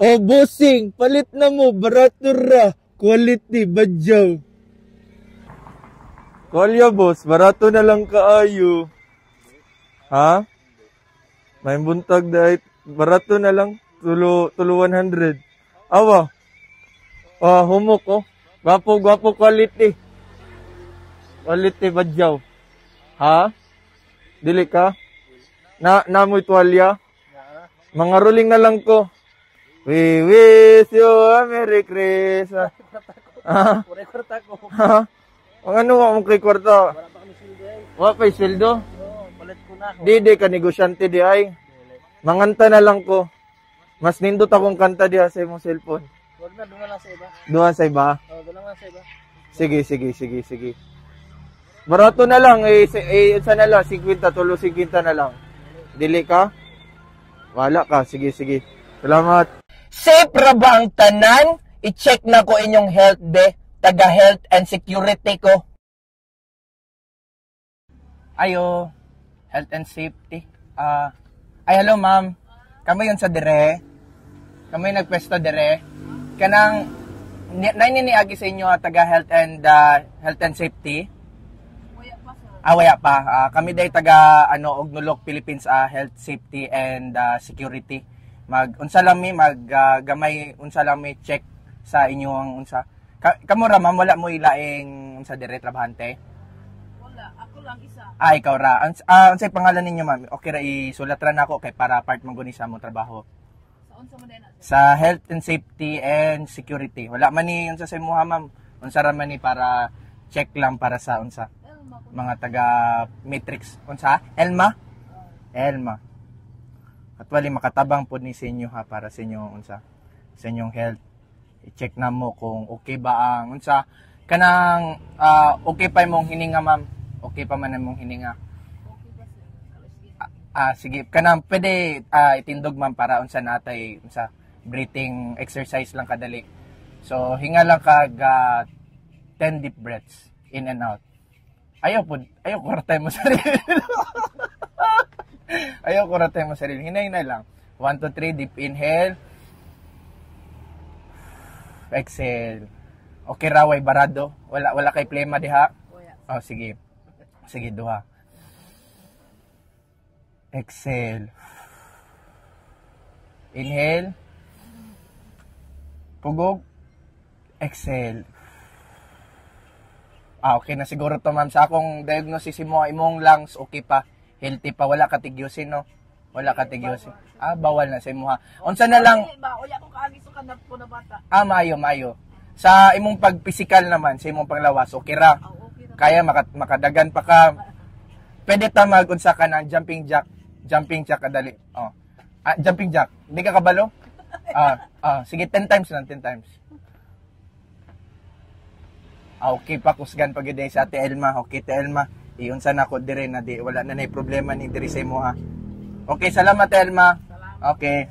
O bossing, palit na mo, barato ra. Quality, badyaw. Kalya boss, barato na lang kaayo. Ha? May buntag dahil, barato na lang, tulo 100. Awa. Humok oh. Gwapo quality. Quality badyaw. Ha? Dili ka? Namoy tuwalya? Mga ruling na lang ko. We wish you a Merry Christmas. Ha? Pure kwarta ko. Ha? Ang ano mo kay kwarta? Wala pa kami sildo ay. Wa pa sildo? Oo, palit ko na ako. Di ka negosyante di ay. Manganta na lang ko. Mas nindot akong kanta diha sa imong cellphone. Huwag na, doon na lang sa iba. Doon sa iba? Oo, doon na lang sa iba. Sige. Barato na lang, isa na lang, 50, tulo 50 na lang. Dili ka? Wala ka, sige. Salamat. Safe ra ba ang tanan? I-check na ko inyong health de, taga health and security ko. Ayo, health and safety. Hello ma'am. Kamo yun sa dire. Kamo yung nagpwesto dire. Kanang naininiagi sa inyo taga health and safety. Waya pa. Kami day taga Ognulok Philippines Health Safety and Security. Unsa lang gamay unsa lang may check sa inyong unsa. Kamo ra ma'am, wala mo ilaing unsa dire trabahante? Wala, ako lang isa. Ikaw ra. Unsay pangalan ninyo ma'am? Okay ra isulat ra nako kay para part man guni sa among trabaho. Sa unsa man din? Sa Health and Safety and Security. Wala man ni unsa sa imuha ma'am. Unsa ra man ni para check lang para sa unsa. Mga taga Matrix. Unsa? Elma? Actually, makatabang po ni sa inyo ha, para sa inyong unsa, sa inyong health. I-check na mo kung okay ba ang unsa. Kanang okay pa imong hininga ma'am. Okay pa man imong hininga. Sige. Kanang pwede itindog ma'am para unsa natay unsa breathing exercise lang kadali. So, hinga lang kag 10 deep breaths in and out. Ayaw ko ratay mo sarili. Ayaw ko ratay mo sarili. Hinay-hinay lang. 1, 2, 3, deep inhale. Exhale. Okay raway barado. Wala kay plema diha. Oh, sige. Sige, duha. Exhale. Inhale. Pugog. Exhale. Okay na siguro to ma'am. Sa akong diagnosis mo, imong lungs okay pa. Healthy pa. Wala katigyosin, no? Wala katigyosin. Bawal na sa imo ha. Unsa na lang. Wala ko kaagi sa kanap ko na bata. Mayo. Sa imong pag-physical naman, sa imong panglawas, okay ra. Kaya makadagan pa ka. Pwede ta mag-unsa ka ng jumping jack. Jumping jack kadali. Jumping jack. Hindi ka kabalo? Sige, 10 times lang, 10 times. Okay pa kusgan pag yun sa Ate Elma. Okay, Ate Elma. Iunsa na ko dire na wala na problema ni diri sa imo ha. Okay, salamat Ate Elma. Okay.